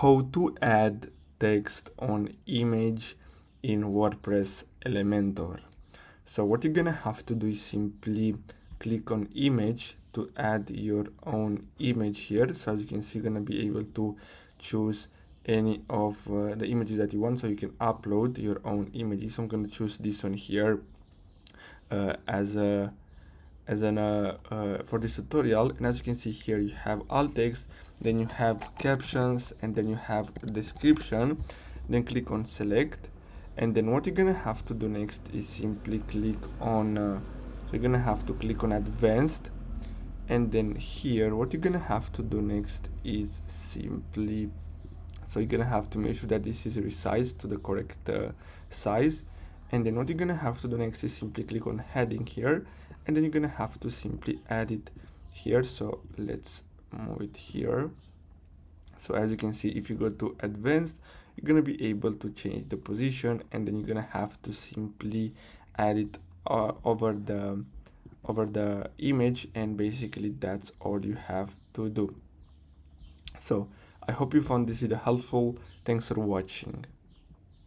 how to add text on image in WordPress Elementor. So what you're gonna have to do is simply click on image to add your own image here. So as you can see, you're gonna be able to choose any of the images that you want, so you can upload your own images. So I'm going to choose this one here for this tutorial. And as you can see here, you have alt text, then you have captions, and then you have description. Then click on select, and then what you're gonna have to do next is simply click on so you're gonna have to click on advanced, and then here what you're gonna have to do next is simply, so you're gonna have to make sure that this is resized to the correct size. And then what you're gonna have to do next is simply click on heading here, and then you're gonna have to simply add it here. So let's move it here. So as you can see, if you go to advanced, you're gonna be able to change the position, and then you're gonna have to simply add it over the image, and basically that's all you have to do. So I hope you found this video helpful. Thanks for watching.